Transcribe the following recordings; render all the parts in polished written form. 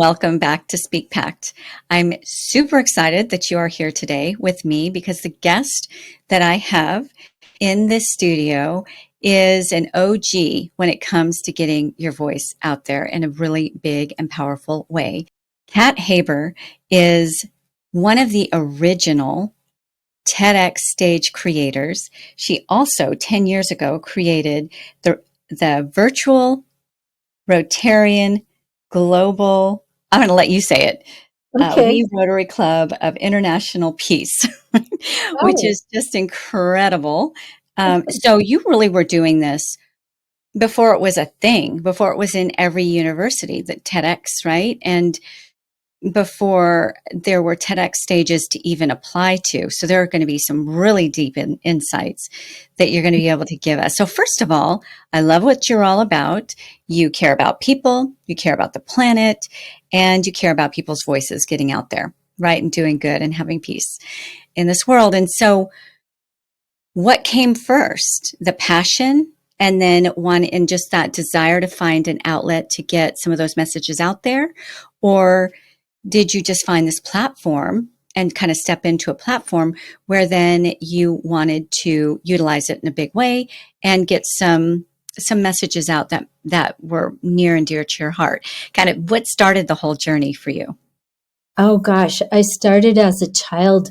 Welcome back to SpeakPact. I'm super excited that you are here today with me because the guest that I have in this studio is an OG when it comes to getting your voice out there in a really big and powerful way. Kat Haber is one of the original TEDx stage creators. She also 10 years ago created the virtual Rotarian Global, I'm going to let you say it, Okay. We Rotary Club of International Peace, which Oh, is just incredible. So you really were doing this before it was a thing, before it was in every university, the TEDx, right? And before there were TEDx stages to even apply to. So there are going to be some really deep insights that you're going to be able to give us. So first of all, I love what you're all about. You care about people, you care about the planet, and you care about people's voices getting out there, right? And doing good and having peace in this world. And so what came first? The passion and then one in just that desire to find an outlet to get some of those messages out there? Or did you just find this platform and kind of step into a platform where then you wanted to utilize it in a big way and get some messages out that were near and dear to your heart? Kind of what started the whole journey for you? oh gosh. I started as a child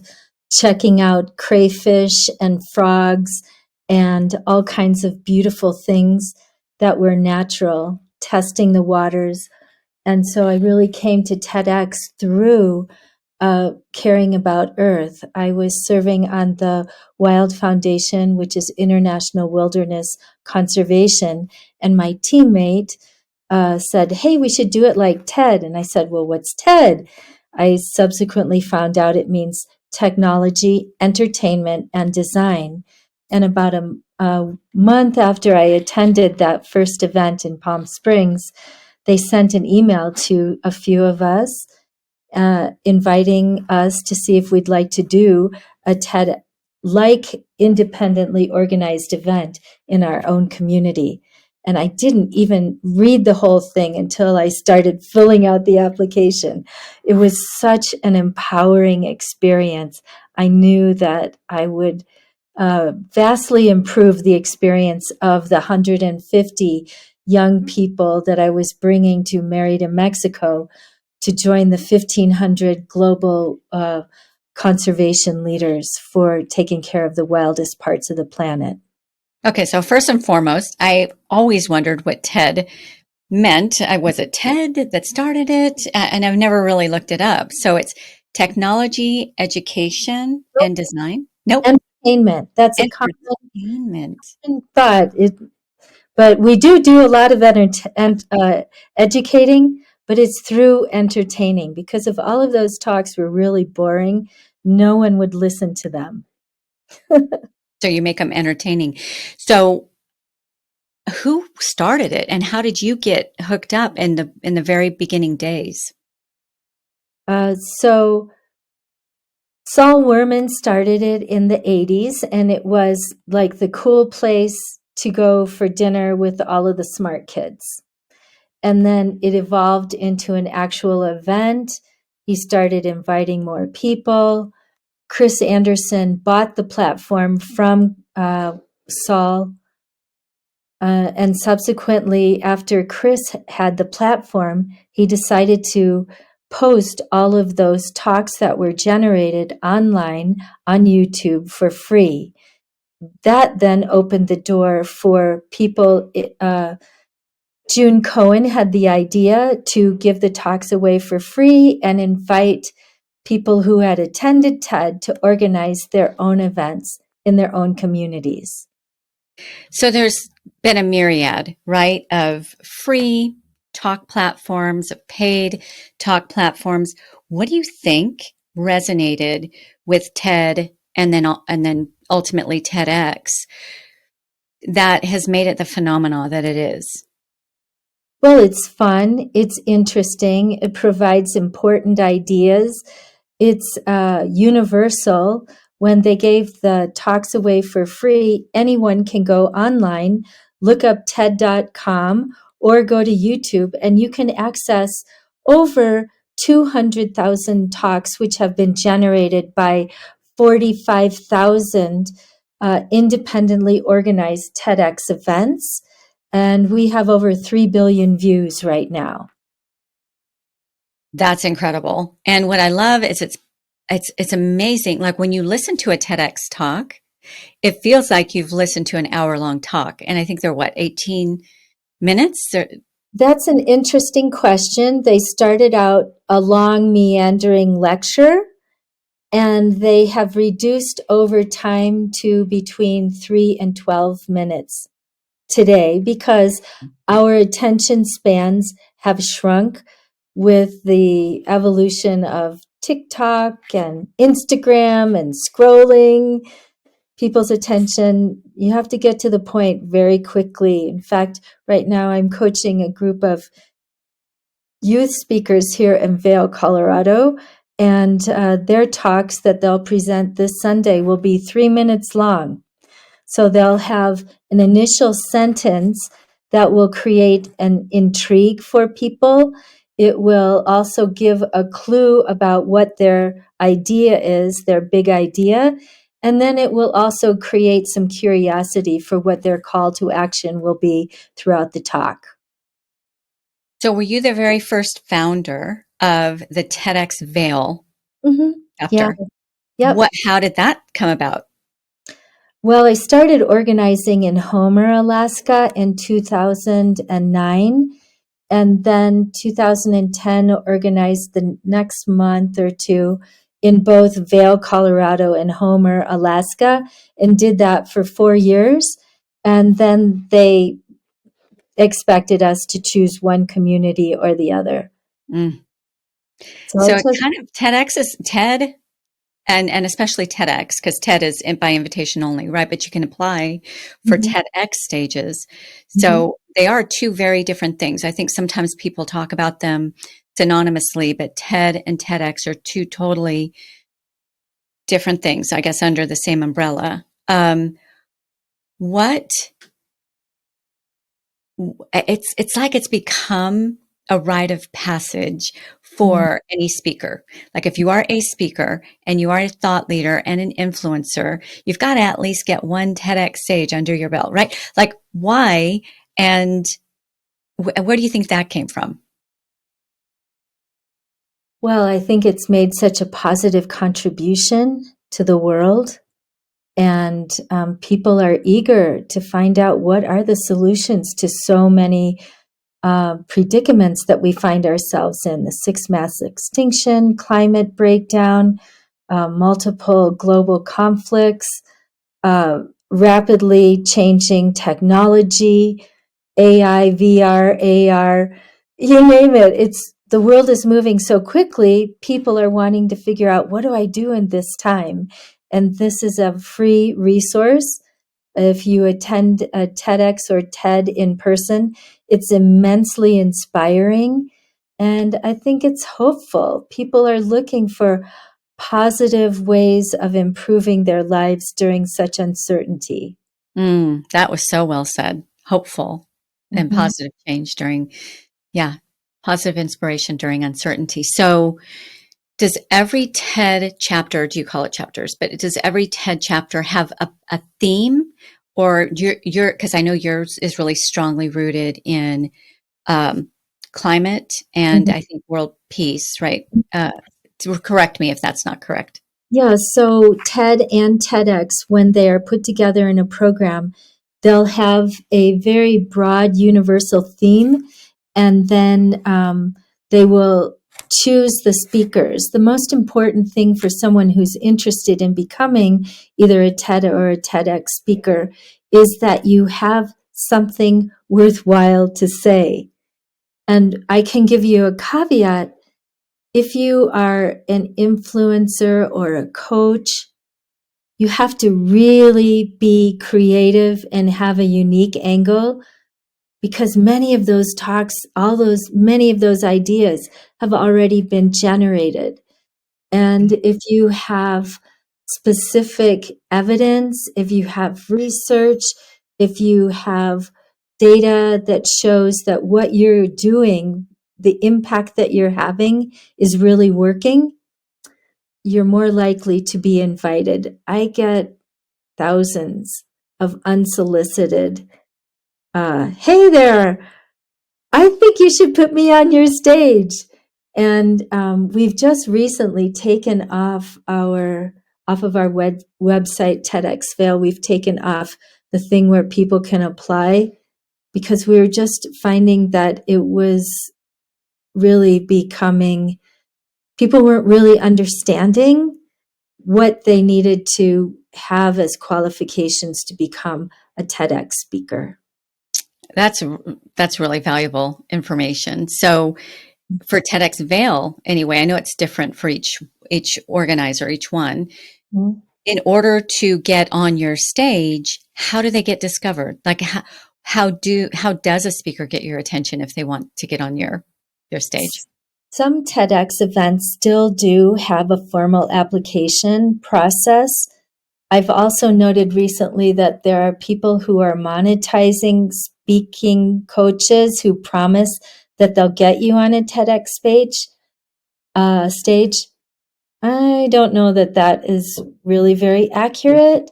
checking out crayfish and frogs and all kinds of beautiful things that were natural, testing the waters. And so I really came to TEDx through caring about Earth. I was serving on the Wild Foundation, which is International Wilderness Conservation, and my teammate said, "Hey, we should do it like TED." And I said, "Well, what's TED?" I subsequently found out it means technology, entertainment, and design. And about a month after I attended that first event in Palm Springs, they sent an email to a few of us inviting us to see if we'd like to do a TED like independently organized event in our own community. And I didn't even read the whole thing until I started filling out the application. It was such an empowering experience. I knew that I would vastly improve the experience of the 150 young people that I was bringing to Marry to Mexico to join the 1,500 global conservation leaders for taking care of the wildest parts of the planet. Okay, so first and foremost, I always wondered what TED meant. Was it TED that started it? And I've never really looked it up. So it's technology, education, and design? Nope. Entertainment. That's a common Entertainment. thought. But we do a lot of educating, but it's through entertaining. Because if all of those talks were really boring, no one would listen to them. So you make them entertaining. So who started it and how did you get hooked up in the very beginning days? So Saul Werman started it in the 80s, and it was like the cool place to go for dinner with all of the smart kids. And then it evolved into an actual event. He started inviting more people. Chris Anderson bought the platform from Saul. And subsequently, after Chris had the platform, he decided to post all of those talks that were generated online on YouTube for free. That then opened the door for people. June Cohen had the idea to give the talks away for free and invite people who had attended TED to organize their own events in their own communities. So there's been a myriad, right, of free talk platforms, of paid talk platforms. What do you think resonated with TED and then ultimately TEDx that has made it the phenomena that it is? Well, it's fun. It's interesting. It provides important ideas. It's universal. When they gave the talks away for free, anyone can go online, look up TED.com, or go to YouTube, and you can access over 200,000 talks, which have been generated by 45,000 independently organized TEDx events. And we have over 3 billion views right now. That's incredible. And what I love is it's amazing. Like when you listen to a TEDx talk, it feels like you've listened to an hour-long talk. And I think they're what, 18 minutes? That's an interesting question. They started out a long meandering lecture, and they have reduced over time to between 3 and 12 minutes today because our attention spans have shrunk with the evolution of TikTok and Instagram and scrolling. People's attention, you have to get to the point very quickly. In fact, right now I'm coaching a group of youth speakers here in Vail, Colorado, and their talks that they'll present this Sunday will be 3 minutes long. So they'll have an initial sentence that will create an intrigue for people. It will also give a clue about what their idea is, their big idea. And then it will also create some curiosity for what their call to action will be throughout the talk. So were you the very first founder of the TEDx Vail Yeah. chapter? Yep. How did that come about? Well, I started organizing in Homer, Alaska in 2009. And then 2010 organized the next month or two in both Vail, Colorado and Homer, Alaska, and did that for 4 years. And then they expected us to choose one community or the other. Mm. So So it kind of TEDx is TED and especially TEDx, because TED is by invitation only, right? But you can apply for TEDx stages. So they are two very different things. I think sometimes people talk about them synonymously, but TED and TEDx are two totally different things, I guess, under the same umbrella. It's like it's become a rite of passage for any speaker. Like if you are a speaker and you are a thought leader and an influencer, you've got to at least get one TEDx stage under your belt, right? Like why? And where do you think that came from? Well, I think it's made such a positive contribution to the world. And people are eager to find out what are the solutions to so many predicaments that we find ourselves in: the sixth mass extinction, climate breakdown, multiple global conflicts, rapidly changing technology, AI, VR, AR, you name it. The world is moving so quickly, people are wanting to figure out, what do I do in this time? And this is a free resource. If you attend a TEDx or TED in person, it's immensely inspiring. And I think it's hopeful. People are looking for positive ways of improving their lives during such uncertainty. That was so well said. Hopeful and positive change during, positive inspiration during uncertainty. So does every TED chapter, do you call it chapters, but does every TED chapter have a theme? Or because I know yours is really strongly rooted in climate and I think world peace, right? Correct me if that's not correct. Yeah, so TED and TEDx, when they are put together in a program, they'll have a very broad universal theme, and then they will choose the speakers. The most important thing for someone who's interested in becoming either a TED or a TEDx speaker is that you have something worthwhile to say. And I can give you a caveat. If you are an influencer or a coach, you have to really be creative and have a unique angle, because many of those talks, many of those ideas have already been generated. And if you have specific evidence, if you have research, if you have data that shows that what you're doing the impact that you're having is really working, you're more likely to be invited. I get thousands of unsolicited, hey there, I think you should put me on your stage. And we've just recently taken off of our website, TEDx Vail, we've taken off the thing where people can apply, because we were just finding that it was really becoming, people weren't really understanding what they needed to have as qualifications to become a TEDx speaker. That's really valuable information. So for TEDx Vail, anyway, I know it's different for each organizer, each one. Mm-hmm. In order to get on your stage, how do they get discovered? Like how does a speaker get your attention if they want to get on your stage? Some TEDx events still do have a formal application process. I've also noted recently that there are people who are monetizing speaking coaches who promise that they'll get you on a TEDx stage. I don't know that that is really very accurate.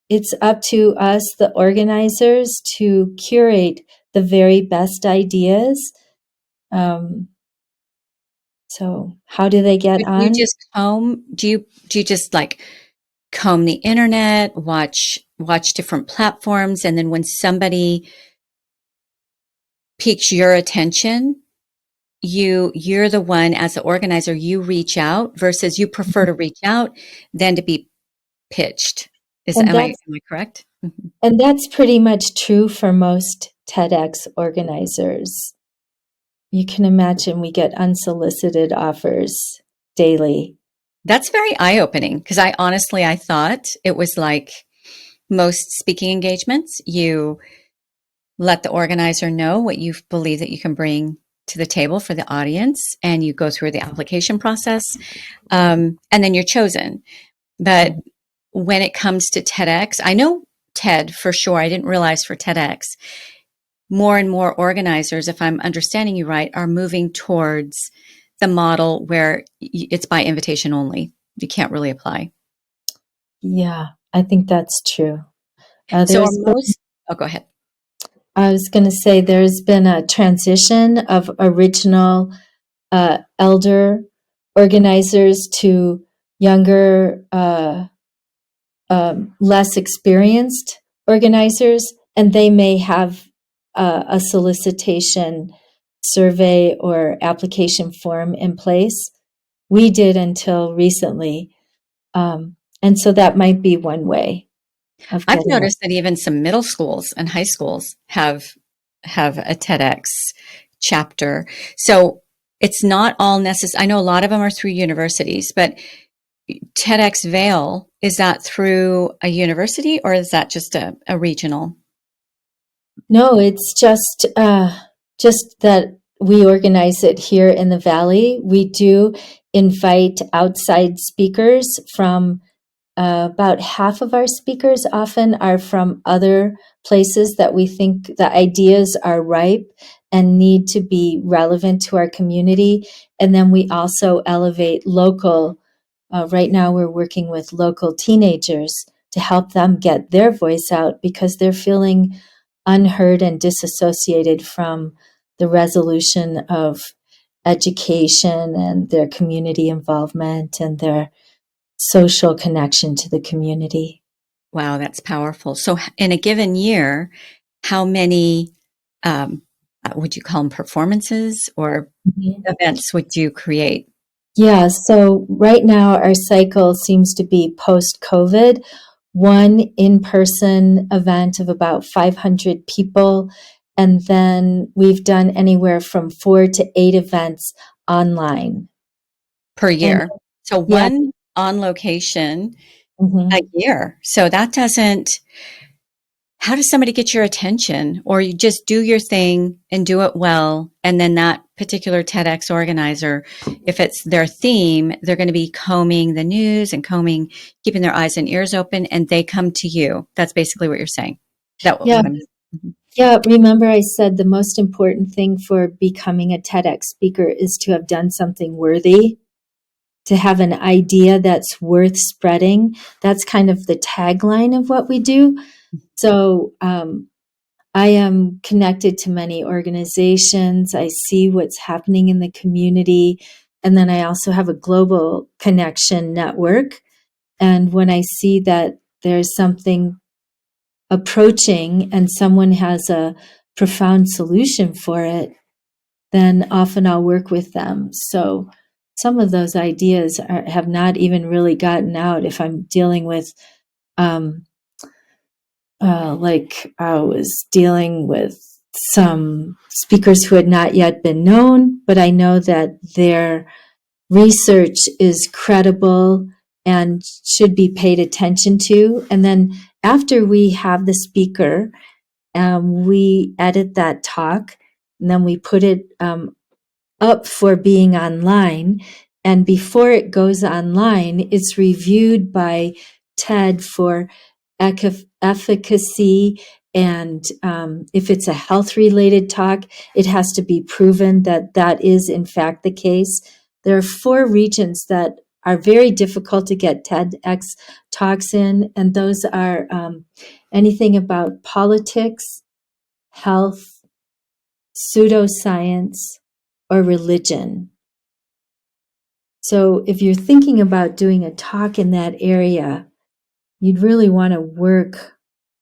It's up to us, the organizers, to curate the very best ideas. So how do they get Do you on? just comb? Do you just like comb the internet, watch different platforms, and then when somebody piques your attention, you're the one as the organizer, you reach out versus you prefer to reach out than to be pitched. And Am I correct? Mhm. and that's pretty much true for most TEDx organizers. You can imagine we get unsolicited offers daily. That's very eye-opening because I thought it was like most speaking engagements. You let the organizer know what you believe that you can bring to the table for the audience, and you go through the application process, and then you're chosen. But when it comes to TEDx, I know TED for sure. I didn't realize for TEDx, more and more organizers, if I'm understanding you right, are moving towards the model where it's by invitation only. You can't really apply. Yeah, I think that's true. So are most, oh, go ahead. I was going to say there's been a transition of original elder organizers to younger, less experienced organizers, and they may have a solicitation survey or application form in place. We did until recently. And so that might be one way of I've getting it. noticed that even some middle schools and high schools have a TEDx chapter. So it's not all necessary. I know a lot of them are through universities, but TEDx Vail, is that through a university or is that just a regional? No, it's just that we organize it here in the Valley. We do invite outside speakers from about half of our speakers often are from other places that we think the ideas are ripe and need to be relevant to our community. And then we also elevate local. Right now, we're working with local teenagers to help them get their voice out because they're feeling unheard and disassociated from the resolution of education and their community involvement and their social connection to the community. Wow, that's powerful. So in a given year, how many would you call them performances or Mhm. events would you create? Yeah, so right now our cycle seems to be post-COVID, one in-person event of about 500 people, and then we've done anywhere from 4 to 8 events online. Per And year. So yeah, one on location a mhm. year. So that doesn't, how does somebody get your attention? Or you just do your thing and do it well. And then that particular TEDx organizer, if it's their theme, they're going to be combing the news and keeping their eyes and ears open, and they come to you. That's basically what you're saying. That Yeah, what I'm. Yeah, remember I said the most important thing for becoming a TEDx speaker is to have done something worthy, to have an idea that's worth spreading. That's kind of the tagline of what we do. So I am connected to many organizations. I see what's happening in the community. And then I also have a global connection network. And when I see that there's something approaching and someone has a profound solution for it, then often I'll work with them. So some of those ideas have not even really gotten out if I'm dealing with, um, like I was dealing with some speakers who had not yet been known, but I know that their research is credible and should be paid attention to. And then after we have the speaker, we edit that talk and then we put it up for being online. And before it goes online, it's reviewed by TED for efficacy. And if it's a health related talk, it has to be proven that that is in fact the case. There are 4 regions that are very difficult to get TEDx talks in, and those are anything about politics, health, pseudoscience, or religion. So if you're thinking about doing a talk in that area, you'd really want to work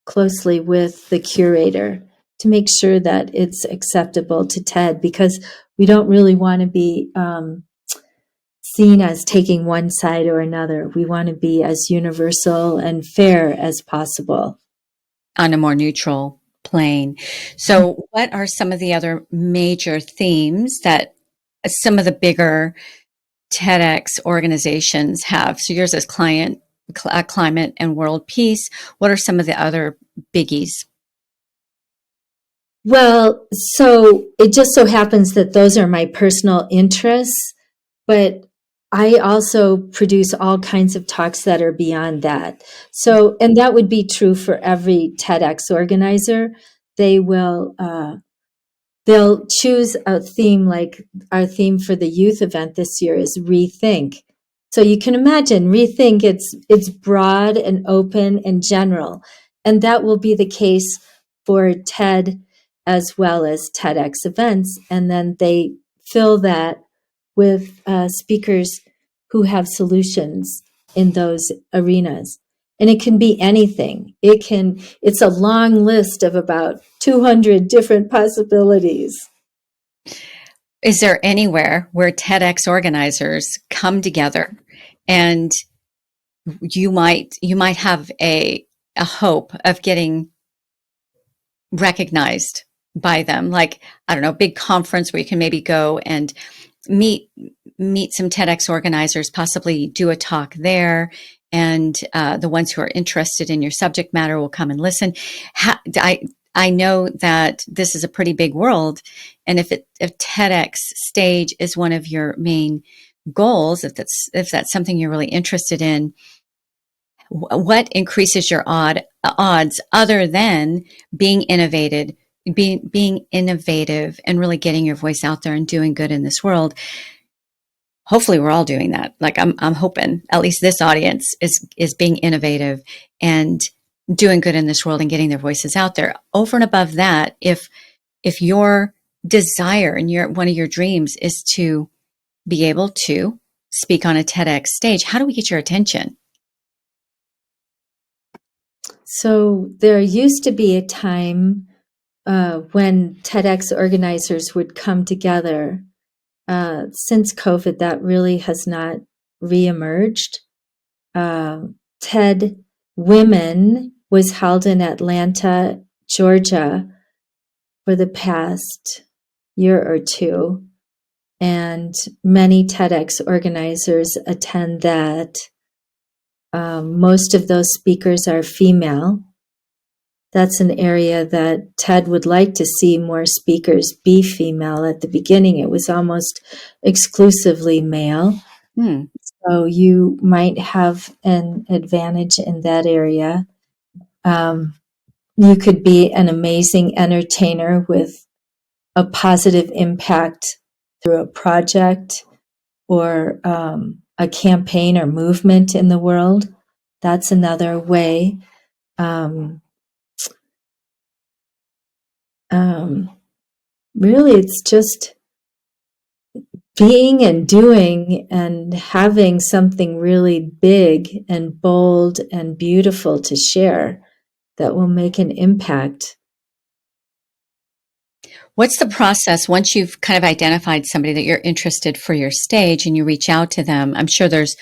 closely with the curator to make sure that it's acceptable to TED, because we don't really want to be seen as taking one side or another. We want to be as universal and fair as possible. On a more neutral plane. So, what are some of the other major themes that some of the bigger TEDx organizations have? So, yours is climate and world peace. What are some of the other biggies? Well, so it just so happens that those are my personal interests, but I also produce all kinds of talks that are beyond that. So, and that would be true for every TEDx organizer. They will, they'll choose a theme, like our theme for the youth event this year is rethink. So you can imagine rethink, it's broad and open and general. And that will be the case for TED as well as TEDx events. And then they fill that with speakers who have solutions in those arenas. And it can be anything. It's a long list of about 200 different possibilities. Is there anywhere where TEDx organizers come together and you might have a hope of getting recognized by them, like, I don't know, big conference where you can maybe go and meet meet some TEDx organizers, possibly do a talk there, and the ones who are interested in your subject matter will come and listen. I know that this is a pretty big world, and if TEDx stage is one of your main goals, if that's something you're really interested in, what increases your odds other than being innovated, being innovative and really getting your voice out there and doing good in this world? Hopefully we're all doing that. Like I'm hoping at least this audience is being innovative and doing good in this world and getting their voices out there. Over and above that, if your desire and your one of your dreams is to be able to speak on a TEDx stage, how do we get your attention? So there used to be a time when TEDx organizers would come together. Since COVID, that really has not reemerged. TED Women was held in Atlanta, Georgia for the past year or two, and many TEDx organizers attend that. Most of those speakers are female. That's an area that TED would like to see more speakers be female. At the beginning, it was almost exclusively male. Hmm. So you might have an advantage in that area. Um, You could be an amazing entertainer with a positive impact through a project or a campaign or movement in the world. That's another way. Um, really, it's just being and doing and having something really big and bold and beautiful to share that will make an impact. What's the process once you've kind of identified somebody that you're interested for your stage and you reach out to them? I'm sure there's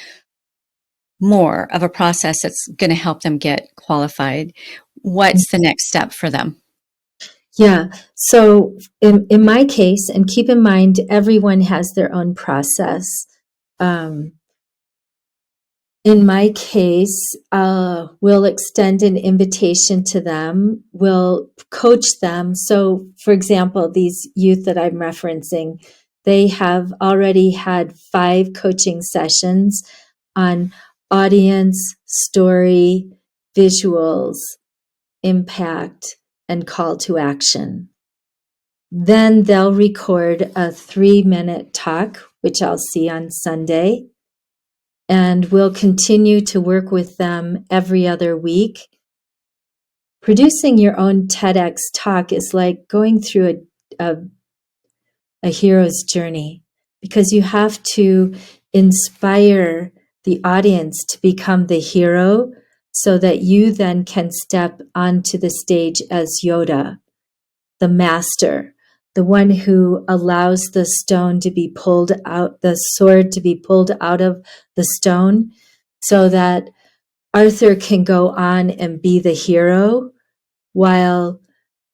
more of a process that's going to help them get qualified. What's the next step for them? Yeah. So in my case, and keep in mind, everyone has their own process. Um, in my case, we'll extend an invitation to them. We'll coach them. So, for example, these youth that I'm referencing, they have already had 5 coaching sessions on audience, story, visuals, impact, and call to action. Then they'll record a 3-minute talk, which I'll see on Sunday. And we'll continue to work with them every other week. Producing your own TEDx talk is like going through a hero's journey, because you have to inspire the audience to become the hero so that you then can step onto the stage as Yoda, the master, the one who allows the stone to be pulled out, the sword to be pulled out of the stone, so that Arthur can go on and be the hero while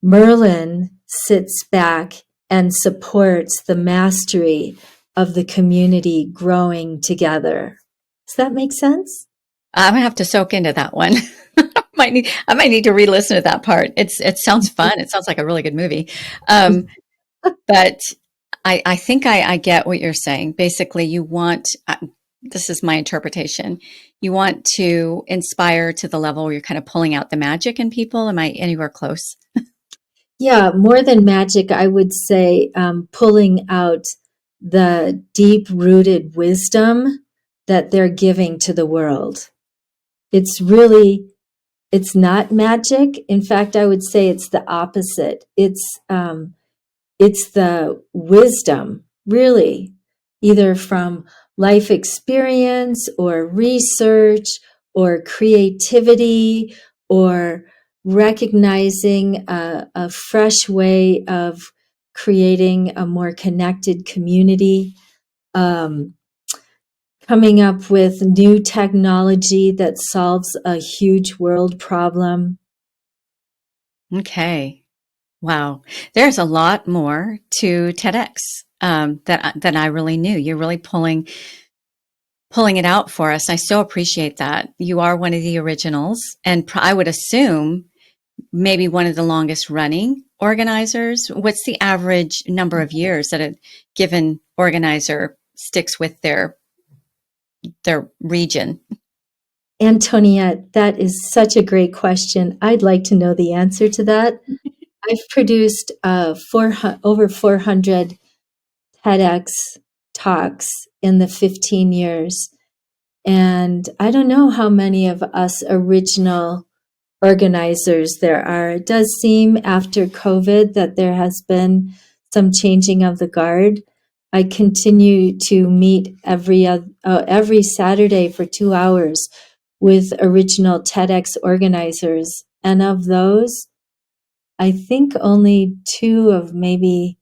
Merlin sits back and supports the mastery of the community growing together. Does that make sense? I'm gonna have to soak into that one. I might need to re-listen to that part. It sounds fun. It sounds like a really good movie. But I think I get what you're saying. Basically, you want, this is my interpretation, you want to inspire to the level where you're kind of pulling out the magic in people. Am I anywhere close? Yeah, more than magic, I would say pulling out the deep-rooted wisdom that they're giving to the world. It's really, it's not magic. In fact, I would say it's the opposite. It's the wisdom, really, either from life experience or research or creativity or recognizing a fresh way of creating a more connected community, um, coming up with new technology that solves a huge world problem. Okay. Wow. There's a lot more to TEDx than I really knew. You're really pulling it out for us. I so appreciate that. You are one of the originals, and I would assume maybe one of the longest running organizers. What's the average number of years that a given organizer sticks with their region? Antoniette, that is such a great question. I'd like to know the answer to that. I've produced over 400 TEDx talks in the 15 years. And I don't know how many of us original organizers there are. It does seem after COVID that there has been some changing of the guard. I continue to meet every Saturday for 2 hours with original TEDx organizers. And of those, I think only 2 of maybe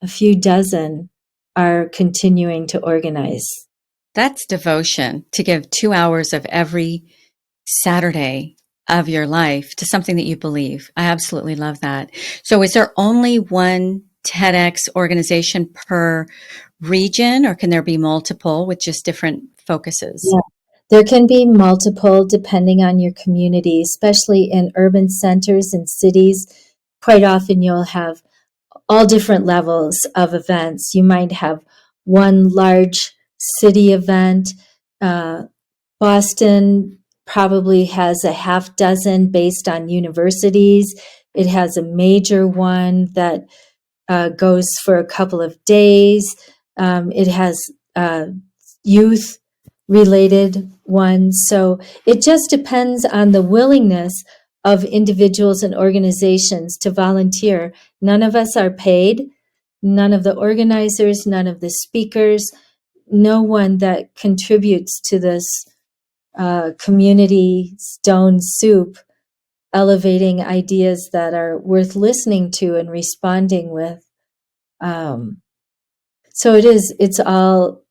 a few dozen are continuing to organize. That's devotion to give 2 hours of every Saturday of your life to something that you believe. I absolutely love that. So is there only one TEDx organization per region, or can there be multiple with just different focuses? Yeah. There can be multiple depending on your community, especially in urban centers and cities. Quite often you'll have all different levels of events. You might have one large city event. Boston probably has a half dozen based on universities. It has a major one that goes for a couple of days. It has youth related ones. So it just depends on the willingness of individuals and organizations to volunteer. None of us are paid, none of the organizers, none of the speakers, no one that contributes to this community stone soup, elevating ideas that are worth listening to and responding with. So it's all,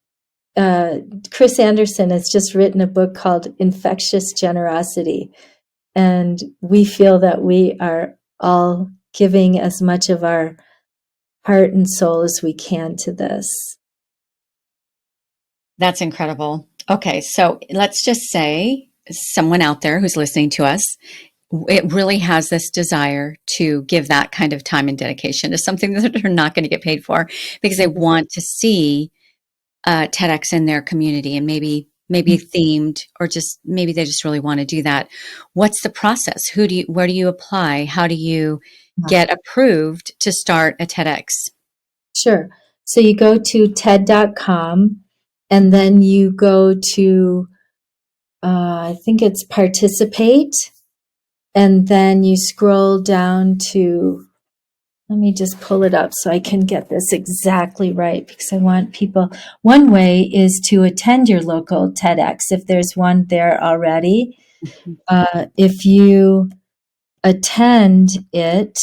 Chris Anderson has just written a book called Infectious Generosity. And we feel that we are all giving as much of our heart and soul as we can to this. That's incredible. Okay, so let's just say someone out there who's listening to us, it really has this desire to give that kind of time and dedication to something that they're not going to get paid for because they want to see TEDx in their community and maybe themed, or just maybe they just really want to do that. What's the process? Where do you apply? How do you get approved to start a TEDx? Sure. So you go to TED.com and then you go to, I think it's participate. And then you scroll down to, let me just pull it up so I can get this exactly right because I want people. One way is to attend your local TEDx if there's one there already. If you attend it,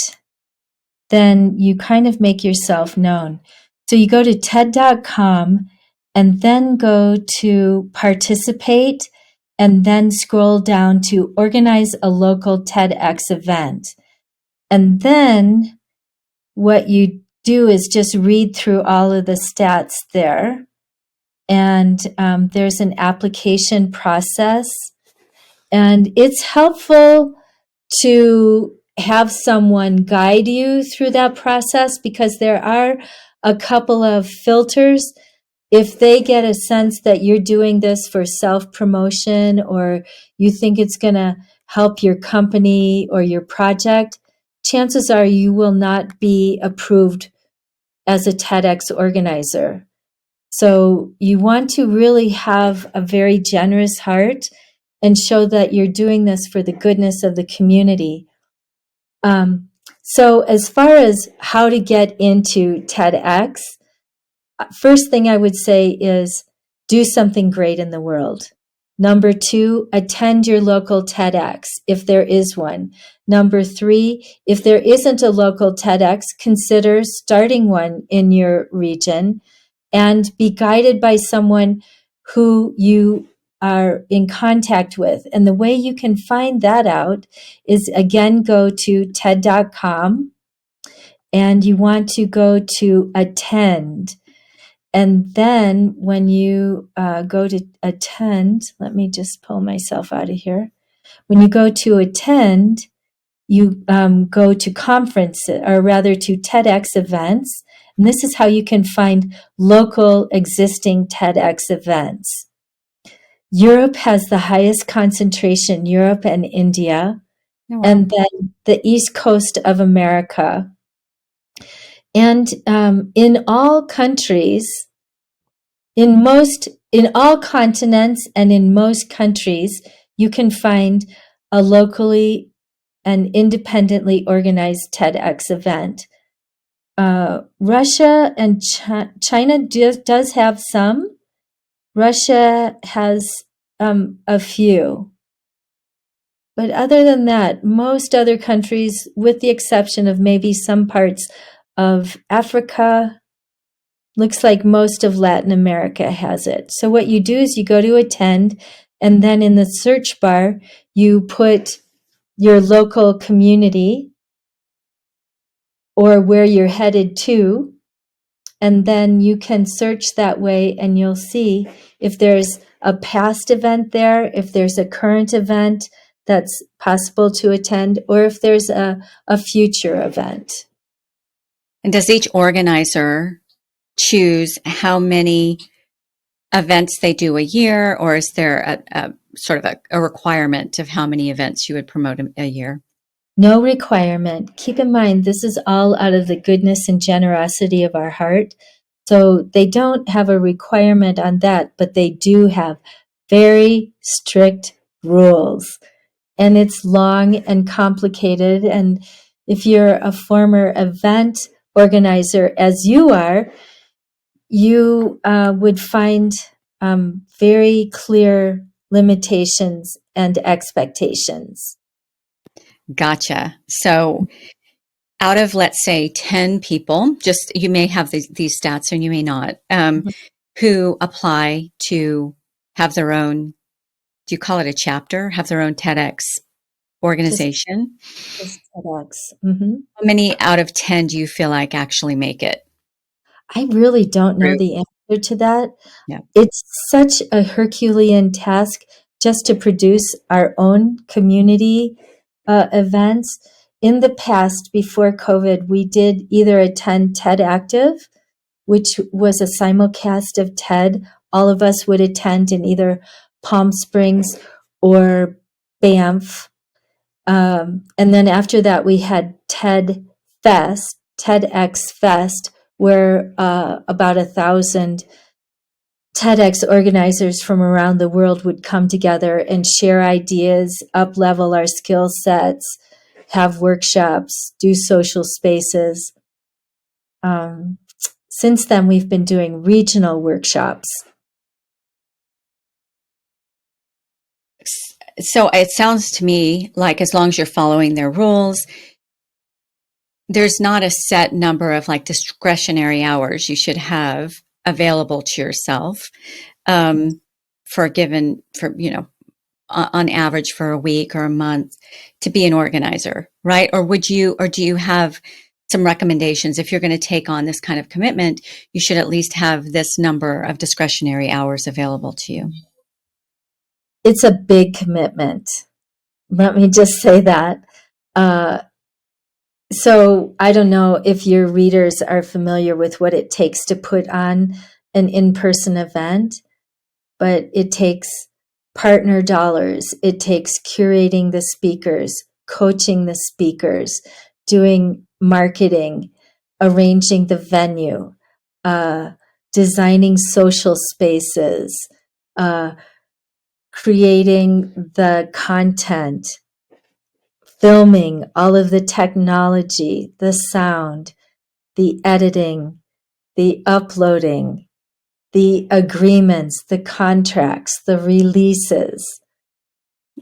then you kind of make yourself known. So you go to TED.com and then go to participate and then scroll down to organize a local TEDx event. And then what you do is just read through all of the stats there. And there's an application process. And it's helpful to have someone guide you through that process because there are a couple of filters. If they get a sense that you're doing this for self-promotion or you think it's going to help your company or your project, chances are you will not be approved as a TEDx organizer. So you want to really have a very generous heart and show that you're doing this for the goodness of the community. So as far as how to get into TEDx, first thing I would say is do something great in the world. Number 2, attend your local TEDx if there is one. Number 3, if there isn't a local TEDx, consider starting one in your region and be guided by someone who you are in contact with. And the way you can find that out is, again, go to TED.com and you want to go to attend. And then when you go to attend, let me just pull myself out of here. When you go to attend, you go to conferences, or rather to TEDx events. And this is how you can find local existing TEDx events. Europe has the highest concentration, Europe and India, Oh, wow. and then the East Coast of America. And in all countries, in all continents and in most countries, you can find a locally and independently organized TEDx event. Russia and China does have some. Russia has a few. But other than that, most other countries, with the exception of maybe some parts of Africa, looks like most of Latin America has it. So what you do is you go to attend, and then in the search bar, you put your local community or where you're headed to, and then you can search that way and you'll see if there's a past event there, if there's a current event that's possible to attend, or if there's a future event. And does each organizer choose how many events they do a year, or is there sort of a requirement of how many events you would promote a year? No requirement. Keep in mind, this is all out of the goodness and generosity of our heart. So they don't have a requirement on that, but they do have very strict rules. And it's long and complicated. And if you're a former event organizer, as you are, you would find very clear limitations and expectations. Gotcha. So out of, let's say, 10 people, just you may have these stats and you may not, who apply to have their own, do you call it a chapter, have their own TEDx Just, organization? just TEDx. Hmm. How many out of 10 do you feel like actually make it I really don't know through? the answer to that. Yeah. It's such a Herculean task just to produce our own community events. In the past, before COVID, we did either attend TED Active, which was a simulcast of TED. All of us would attend in either Palm Springs or Banff. And then after that, we had TED Fest, TEDx Fest, where about 1,000 TEDx organizers from around the world would come together and share ideas, up level our skill sets, have workshops, do social spaces. Um, since then, we've been doing regional workshops. So it sounds to me like as long as you're following their rules, there's not a set number of like discretionary hours you should have available to yourself for a given, for, you know, on average for a week or a month to be an organizer, right? Or would you, or do you have some recommendations? If you're going to take on this kind of commitment, you should at least have this number of discretionary hours available to you. It's a big commitment. Let me just say that. So I don't know if your readers are familiar with what it takes to put on an in-person event, but it takes partner dollars. It takes curating the speakers, coaching the speakers, doing marketing, arranging the venue, designing social spaces, creating the content, filming, all of the technology, the sound, the editing, the uploading, the agreements, the contracts, the releases.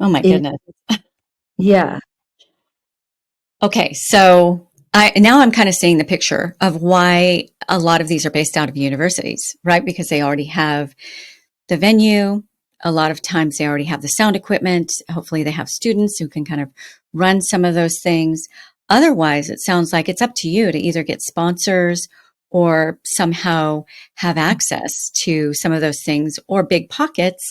Oh my It, goodness. yeah, Okay, so now I'm kind of seeing the picture of why a lot of these are based out of universities, right? Because they already have the venue. A lot of times they already have the sound equipment. Hopefully they have students who can kind of run some of those things. Otherwise, it sounds like it's up to you to either get sponsors or somehow have access to some of those things, or big pockets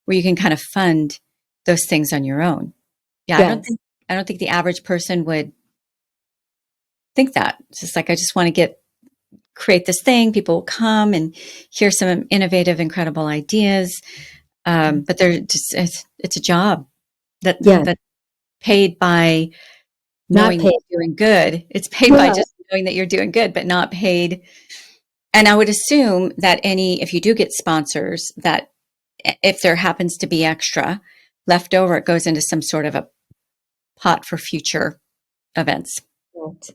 where you can kind of fund those things on your own. Yeah, yes, I don't think the average person would think that. It's just like, I just want to create this thing. People will come and hear some innovative, incredible ideas. But they're just, it's a job yes, that paid by not knowing that paid. you're doing good. It's paid by Yeah, just knowing that you're doing good, but not paid. And I would assume that if you do get sponsors, that if there happens to be extra left over, it goes into some sort of a pot for future events.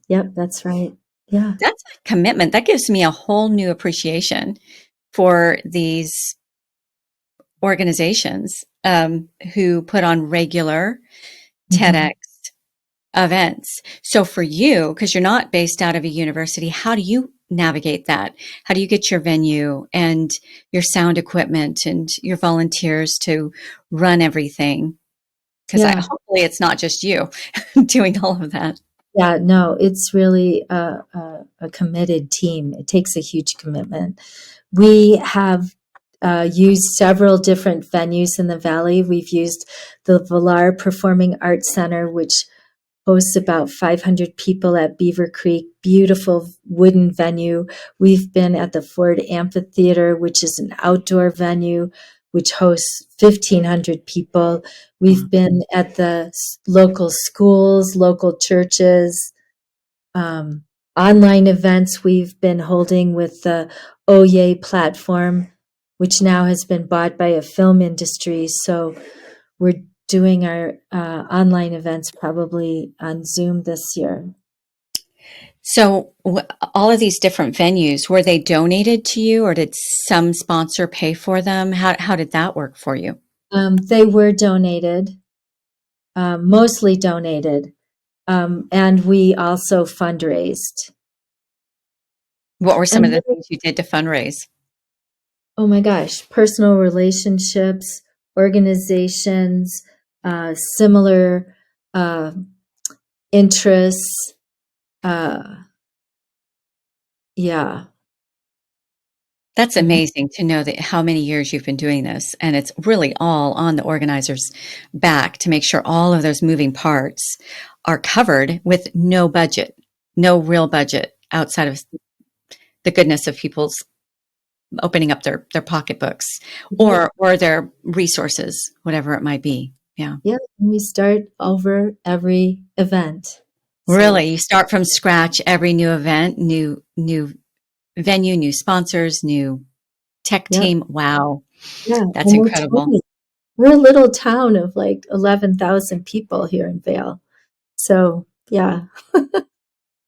yep, that's right. Yeah, That's a commitment. That gives me a whole new appreciation for these organizations who put on regular mm-hmm. TEDx events. So for you, because you're not based out of a university, how do you navigate that? How do you get your venue and your sound equipment and your volunteers to run everything? Because Yeah, hopefully it's not just you doing all of that. yeah. No, it's really a committed team. It takes a huge commitment. We have used several different venues in the Valley. We've used the Villar Performing Arts Center, which hosts about 500 people at Beaver Creek, beautiful wooden venue. We've been at the Ford Amphitheater, which is an outdoor venue. which hosts 1,500 people. We've been at the local schools, local churches, online events we've been holding with the Oye platform, which now has been bought by a film industry. So we're doing our online events probably on Zoom this year. So all of these different venues, were they donated to you, or did some sponsor pay for them? How did that work for you? They were donated, mostly donated, and we also fundraised. What were some of And the things you did to fundraise? oh my gosh, personal relationships, organizations, similar uh, interests. Yeah. That's Mhm. amazing to know that how many years you've been doing this, and it's really all on the organizer's back to make sure all of those moving parts are covered with no budget, no real budget outside of the goodness of people's opening up their pocketbooks Yeah. or their resources, whatever it might be. Yeah. Yeah. And we start over every event. So, Really, you start from scratch every new event, new venue, new sponsors, new tech yeah. team. Wow, Yeah. that's And we're incredible. tiny. We're a little town of like 11,000 people here in Vail. So, yeah.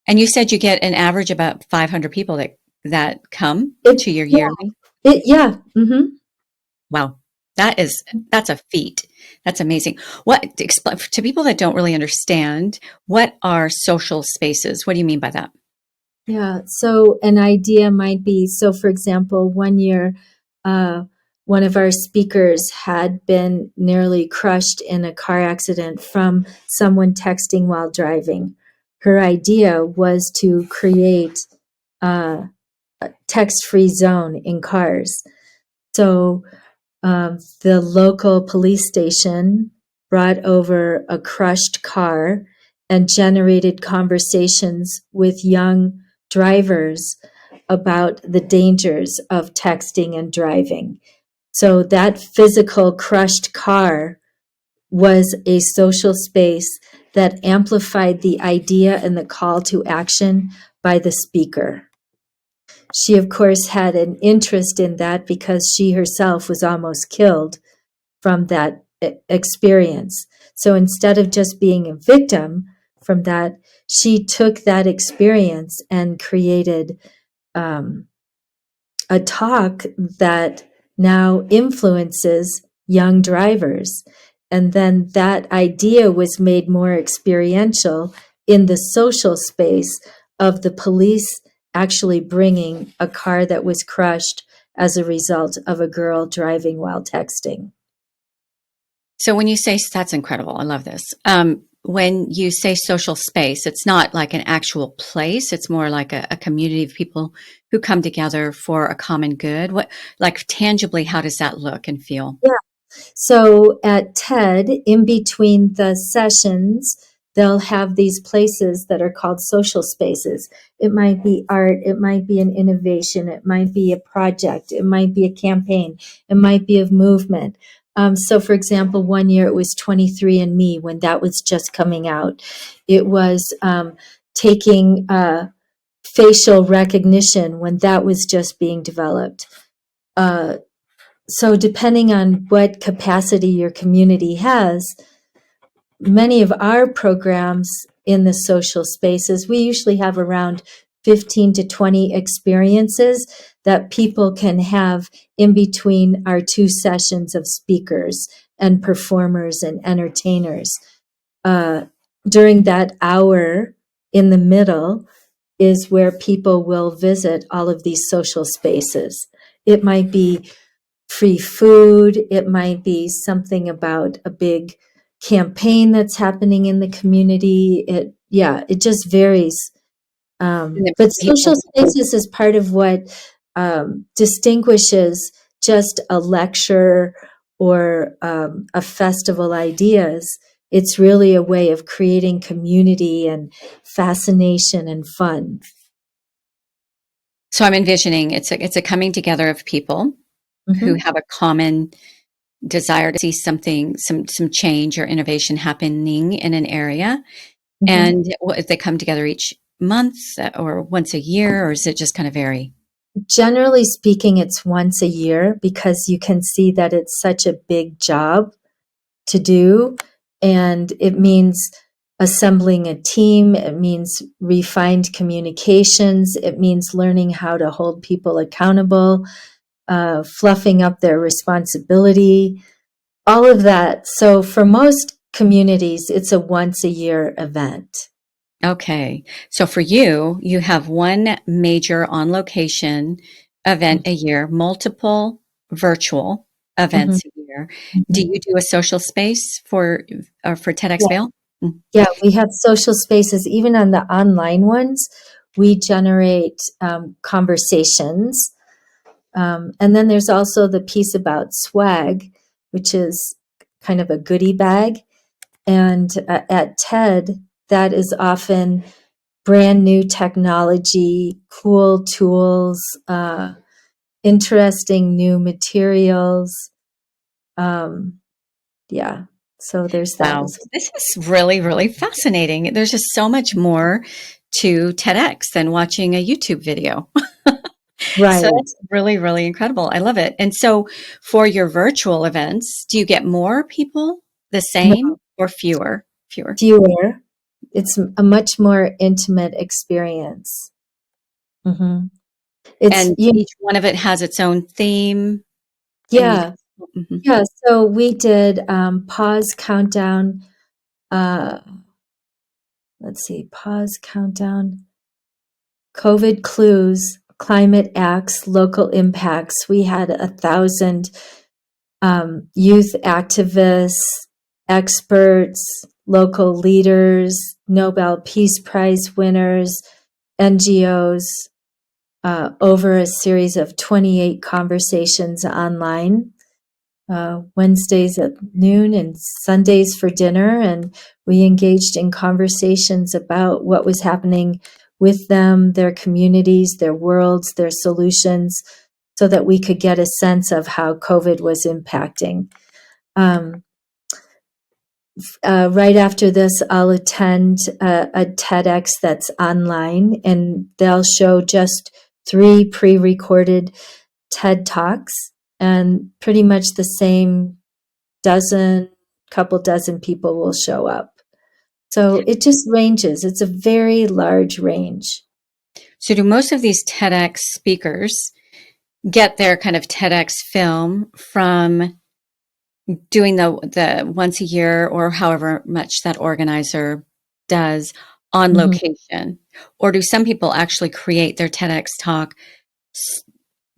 And you said you get an average about 500 people that come It, to your yeah. yearly. Yeah. Hmm. Wow, that's a feat. That's amazing. What explain to people that don't really understand, what are social spaces? What do you mean by that? Yeah. So an idea might be, so for example, one year, uh, one of our speakers had been nearly crushed in a car accident from someone texting while driving. Her idea was to create a text-free zone in cars. So the local police station brought over a crushed car and generated conversations with young drivers about the dangers of texting and driving. So that physical crushed car was a social space that amplified the idea and the call to action by the speaker. She, of course, had an interest in that because she herself was almost killed from that experience. So instead of just being a victim from that, she took that experience and created um, a talk that now influences young drivers. And then that idea was made more experiential in the social space of the police actually bringing a car that was crushed as a result of a girl driving while texting. So when you say that's incredible, I love this. When you say social space, it's not like an actual place. It's more like a community of people who come together for a common good. What, like tangibly, how does that look and feel? So at TED, in between the sessions, they'll have these places that are called social spaces. It might be art, it might be an innovation, it might be a project, it might be a campaign, it might be of movement. So, for example, one year it was 23andMe when that was just coming out. It was taking facial recognition when that was just being developed. Uh, so depending on what capacity your community has, many of our programs in the social spaces, we usually have around 15 to 20 experiences that people can have in between our two sessions of speakers and performers and entertainers. Uh, During that hour in the middle is where people will visit all of these social spaces. It might be free food. It might be something about a big campaign that's happening in the community. It just varies. And then But social people, spaces is part of what distinguishes just a lecture or a festival ideas. It's really a way of creating community and fascination and fun. so I'm envisioning it's a coming together of people who Mhm. have a common desire to see something, some change or innovation happening in an area. Mhm. And if they come together each month or once a year, or is it just kind of vary? Generally speaking, it's once a year because you can see that it's such a big job to do. And it means assembling a team. It means refined communications. It means learning how to hold people accountable, fluffing up their responsibility, all of that. So for most communities, it's a once a year event. Okay. So for you, you have one major on location event a year, multiple virtual Mhm. events a year. Do Mhm. you do a social space for TEDx Yeah. Vail? Mm. Yeah, we have social spaces. Even on the online ones, we generate conversations. And then there's also the piece about swag, which is kind of a goodie bag. And at TED, that is often brand new technology, cool tools, interesting new materials. Um, yeah, so there's that Wow. as This is really, really fascinating. There's just so much more to TEDx than watching a YouTube video. well. So Right. that's really, really incredible. I love it. And so for your virtual events, do you get more people, the No, same, or fewer? Fewer. fewer. It's a much more intimate experience. Hmm. It's And each one of it has its own theme. And you, yeah, mhm. yeah. So we did pause countdown. Uh, let's see, pause countdown. COVID clues, climate acts, local impacts. We had 1,000 youth activists, experts, local leaders, Nobel Peace Prize winners, NGOs, over a series of 28 conversations online, Wednesdays at noon and Sundays for dinner. And we engaged in conversations about what was happening with them, their communities, their worlds, their solutions, so that we could get a sense of how COVID was impacting. Um, right after this, I'll attend a TEDx that's online, and they'll show just 3 pre recorded TED Talks, and pretty much the same couple dozen people will show up. So it just ranges. It's a very large range. So do most of these TEDx speakers get their kind of TEDx film from doing the once a year or however much that organizer does on Mhm. location? Or do some people actually create their TEDx talk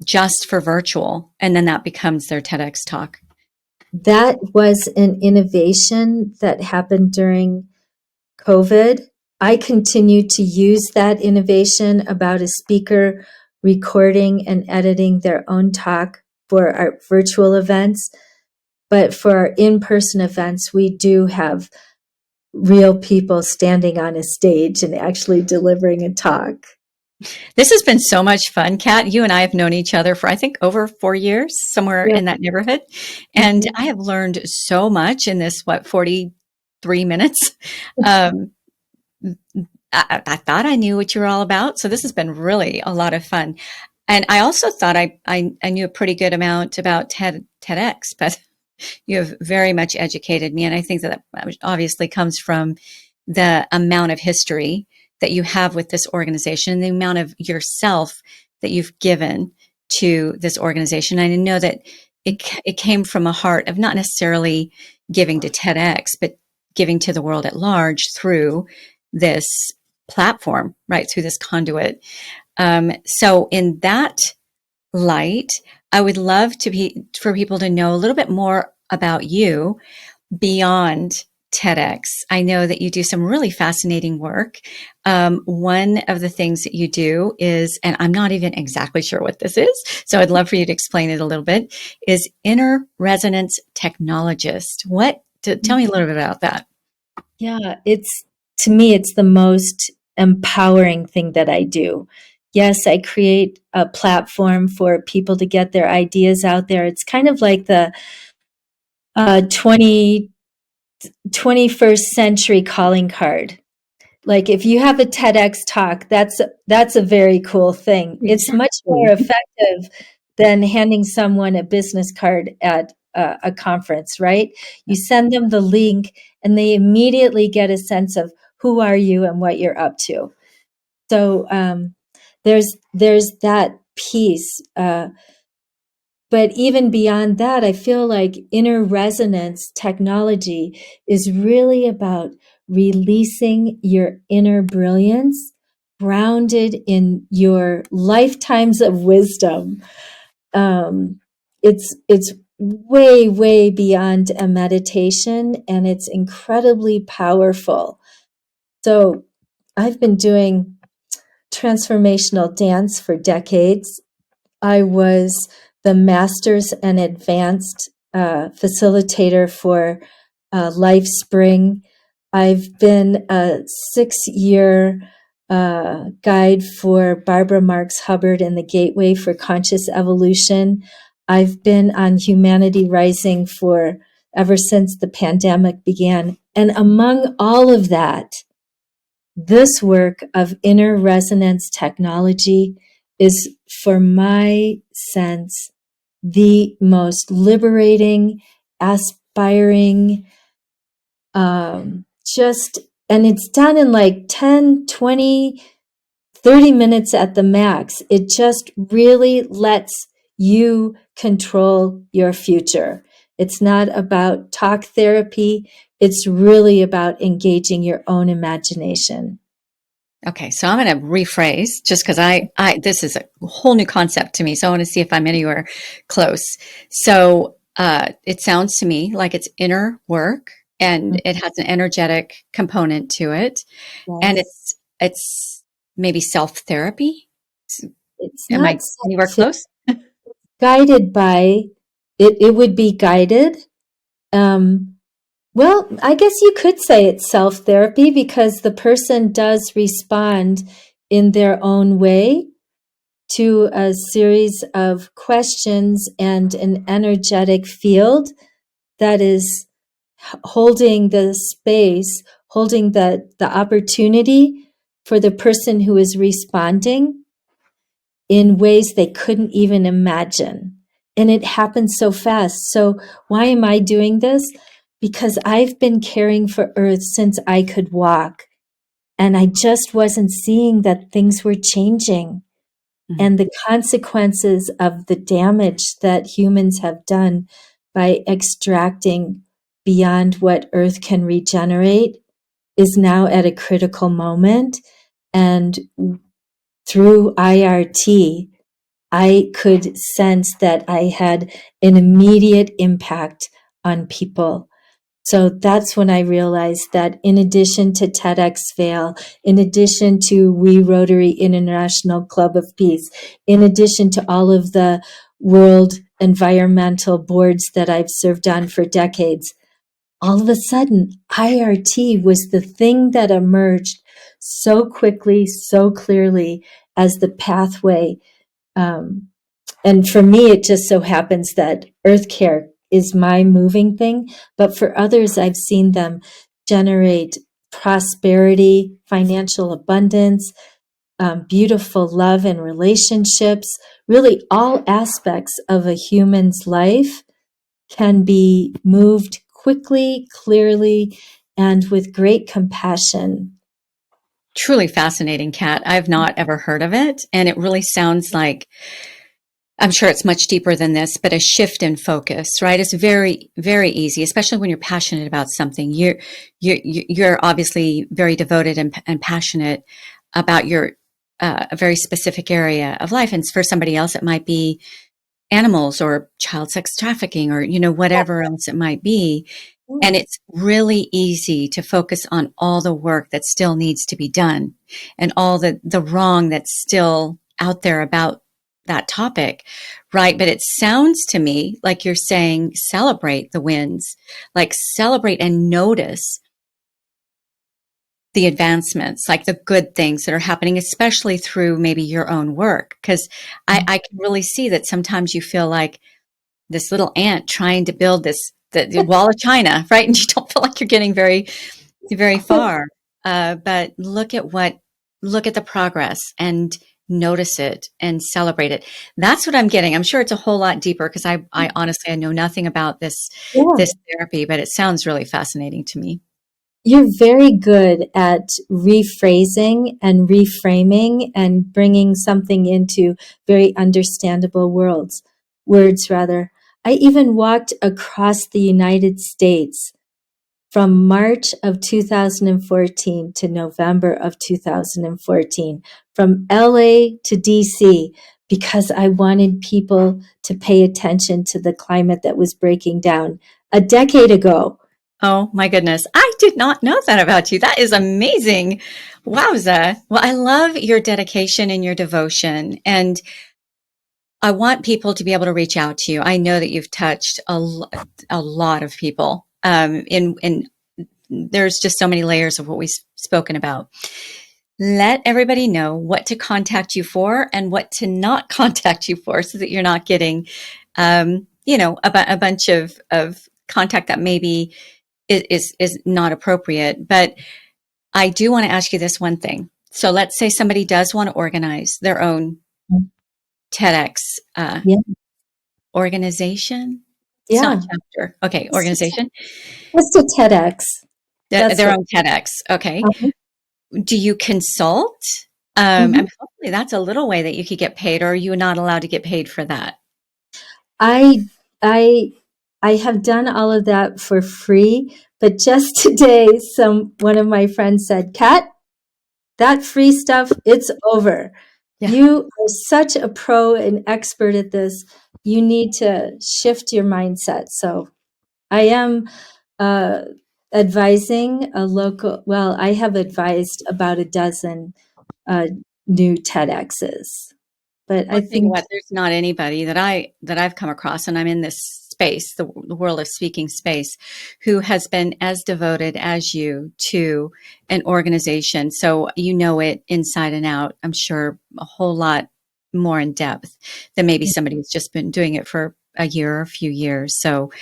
just for virtual and then that becomes their TEDx talk? That was an innovation that happened during COVID. I continue to use that innovation about a speaker recording and editing their own talk for our virtual events. But for our in person events, we do have real people standing on a stage and actually delivering a talk. This has been so much fun, Kat. You and I have known each other for, I think, over 4 years, somewhere Yeah. in that neighborhood. And Mhm. I have learned so much in this, 43 minutes. Um, I thought I knew what you were all about. So this has been really a lot of fun. And I also thought I knew a pretty good amount about TEDx, but you have very much educated me. And I think that obviously comes from the amount of history that you have with this organization, the amount of yourself that you've given to this organization. And I know that it came from a heart of not necessarily giving to TEDx, but giving to the world at large through this platform, right? Through this conduit. So in that light, I would love for people to know a little bit more about you beyond TEDx. I know that you do some really fascinating work. One of the things that you do is, and I'm not even exactly sure what this is, so I'd love for you to explain it a little bit, is inner resonance technologist. Tell me a little bit about that. Yeah, it's to me, it's the most empowering thing that I do. Yes, I create a platform for people to get their ideas out there. It's kind of like the 21st century calling card. Like if you have a TEDx talk, that's a very cool thing. It's much more Exactly. effective than handing someone a business card at a conference, right? You send them the link and they immediately get a sense of who are you and what you're up to. So there's that piece. But even beyond that, I feel like inner resonance technology is really about releasing your inner brilliance, grounded in your lifetimes of wisdom. It's way, way beyond a meditation, and it's incredibly powerful. So I've been doing transformational dance for decades. I was the master's and advanced facilitator for Life Spring. I've been a 6-year guide for Barbara Marx Hubbard and the Gateway for Conscious Evolution. I've been on Humanity Rising for ever since the pandemic began. And among all of that, this work of inner resonance technology is, for my sense, the most liberating, aspiring, just, and it's done in like 10, 20, 30 minutes at the max. It just really lets you control your future. It's not about talk therapy. It's really about engaging your own imagination. Okay, so I'm going to rephrase just because this is a whole new concept to me. So I want to see if I'm anywhere close. So it sounds to me like it's inner work and it has an energetic component to it, and Yes. it's maybe self therapy. It's Am not I anywhere close? guided by it. It would be guided. Um, well, I guess you could say it's self therapy because the person does respond in their own way to a series of questions and an energetic field that is holding the space, holding the opportunity for the person who is responding in ways they couldn't even imagine. And it happens so fast. So why am I doing this? Because I've been caring for Earth since I could walk. And I just wasn't seeing that things were changing. Mhm. And the consequences of the damage that humans have done by extracting beyond what Earth can regenerate is now at a critical moment. And through IRT, I could sense that I had an immediate impact on people. So that's when I realized that in addition to TEDx Fail, in addition to We Rotary International Club of Peace, in addition to all of the world environmental boards that I've served on for decades, all of a sudden IRT was the thing that emerged so quickly, so clearly as the pathway. And for me, it just so happens that Earth Care is my moving thing. But for others, I've seen them generate prosperity, financial abundance, beautiful love and relationships. Really, all aspects of a human's life can be moved quickly, clearly, and with great compassion. Truly fascinating, Kat. I've not ever heard of it, and it really sounds like, I'm sure it's much deeper than this, but a shift in focus, right? It's very, very easy, especially when you're passionate about something. You're obviously very devoted and passionate about your a very specific area of life, and for somebody else, it might be animals or child sex trafficking or whatever else it might be. And it's really easy to focus on all the work that still needs to be done and all the wrong that's still out there about that topic, right? But it sounds to me like you're saying celebrate the wins, like celebrate and notice the advancements, like the good things that are happening, especially through maybe your own work. Because I can really see that sometimes you feel like this little ant trying to build the wall of China, right? And you don't feel like you're getting very far. But look at the progress and notice it and celebrate it. That's what I'm getting. I'm sure it's a whole lot deeper because I honestly, I know nothing about Yeah. this therapy, but it sounds really fascinating to me. You're very good at rephrasing and reframing and bringing something into very understandable words rather. I even walked across the United States from March of 2014 to November of 2014, from LA to DC, because I wanted people to pay attention to the climate that was breaking down a decade ago. Oh my goodness. I did not know that about you. That is amazing. Wowza. Well, I love your dedication and your devotion. And I want people to be able to reach out to you. I know that you've touched a lot of people. In there's just so many layers of what we've spoken about. Let everybody know what to contact you for and what to not contact you for so that you're not getting, a bunch of contact that maybe is not appropriate. But I do want to ask you this one thing. So let's say somebody does want to organize their own TEDx Yeah. organization. It's not Yeah. chapter. Okay, Just organization. a TEDx. That's Their what. own TEDx. Okay. uh, Do you consult? mhm. And hopefully that's a little way that you could get paid, or are you not allowed to get paid for that? I I I have done all of that for free, but just today, one of my friends said, "Kat, that free stuff, it's over. Yeah. You are such a pro and expert at this. You need to shift your mindset." So I am uh, advising a local. Well, I have advised about a dozen uh, new TEDx's, but Well, I I'll tell you think. what, there's not anybody that I've come across, and I'm in this space, the world of speaking space, who has been as devoted as you to an organization. So you know it inside and out. I'm sure a whole lot more in depth than maybe somebody who's just been doing it for a year or a few years. So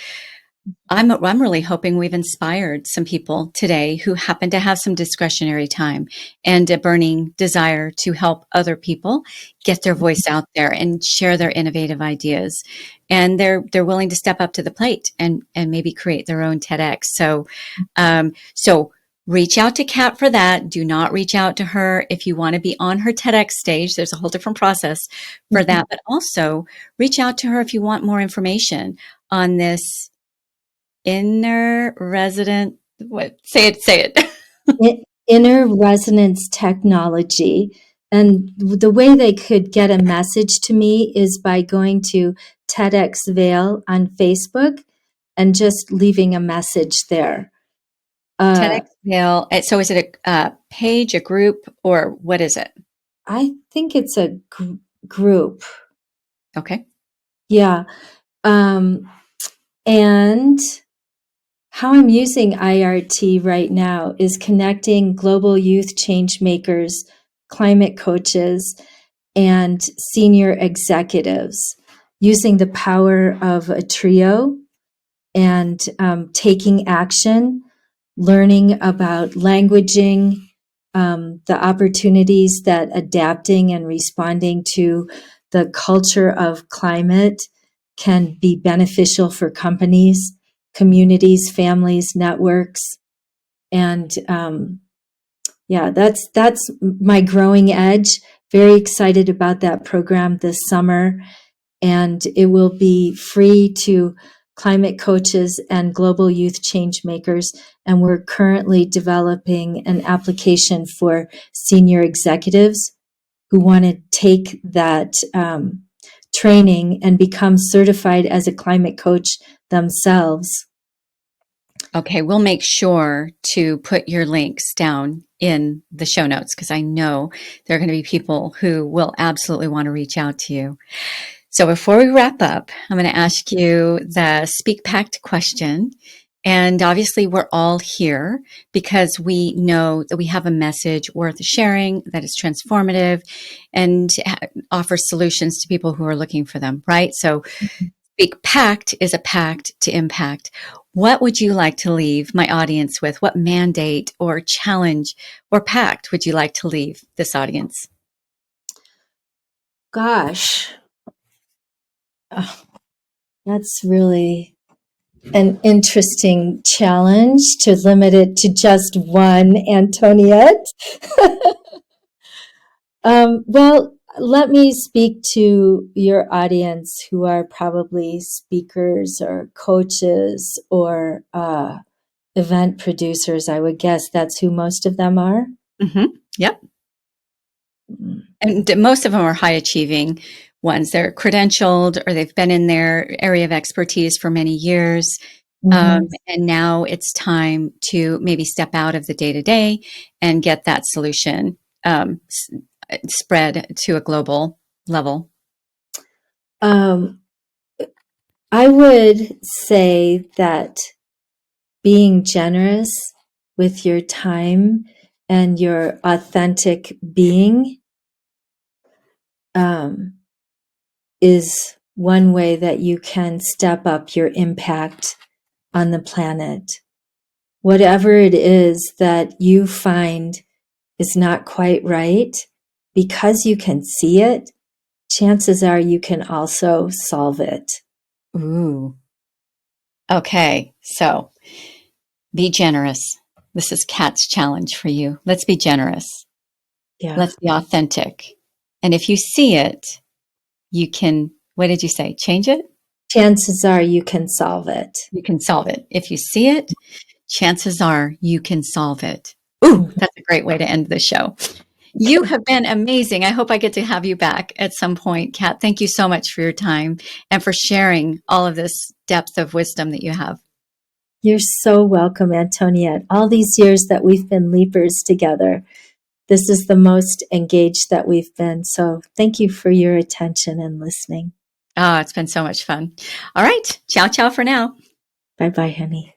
I'm really hoping we've inspired some people today who happen to have some discretionary time and a burning desire to help other people get their voice out there and share their innovative ideas. And they're willing to step up to the plate and maybe create their own TEDx. So reach out to Kat for that. Do not reach out to her if you want to be on her TEDx stage. There's a whole different process for that. But also reach out to her if you want more information on this inner resident, what? Say it. Inner resonance technology. And the way they could get a message to me is by going to TEDx Vail on Facebook and just leaving a message there. TEDx Uh, Vail. So is it a page, a group, or what is it? I think it's a group. Okay. Yeah. Um, and how I'm using IRT right now is connecting global youth change makers, climate coaches, and senior executives using the power of a trio and taking action, learning about languaging, the opportunities that adapting and responding to the culture of climate can be beneficial for companies, communities, families, networks. And yeah, that's my growing edge. Very excited about that program this summer, and it will be free to climate coaches and global youth change makers. And we're currently developing an application for senior executives who want to take that training and become certified as a climate coach themselves. Okay. We'll make sure to put your links down in the show notes because I know there are going to be people who will absolutely want to reach out to you. So before we wrap up, I'm going to ask you the SpeakPact question. And obviously, we're all here because we know that we have a message worth sharing that is transformative and offers solutions to people who are looking for them, right? So, SPEAKPact is a pact to impact. What would you like to leave my audience with? What mandate or challenge or pact would you like to leave this audience? Gosh, oh, that's really an interesting challenge to limit it to just one, Antoniette. Well, let me speak to your audience who are probably speakers or coaches or event producers. I would guess that's who most of them are. Mm-hmm. Yep. And most of them are high achieving ones. They're credentialed or they've been in their area of expertise for many years. Mm-hmm. And now it's time to maybe step out of the day to day and get that solution spread to a global level. I would say that being generous with your time and your authentic being is one way that you can step up your impact on the planet. Whatever it is that you find is not quite right, because you can see it, chances are you can also solve it. Ooh. Okay. So be generous. This is Kat's challenge for you. Let's be generous. Yeah. Let's be authentic. And if you see it, you can, what did you say? Change it? Chances are you can solve it. You can solve it. If you see it, chances are you can solve it. Ooh, that's a great way to end the show. You have been amazing. I hope I get to have you back at some point, Kat. Thank you so much for your time and for sharing all of this depth of wisdom that you have. You're so welcome, Antoniette. All these years that we've been leapers together, this is the most engaged that we've been. So thank you for your attention and listening. Oh, it's been so much fun. All right. Ciao, ciao for now. Bye-bye, honey.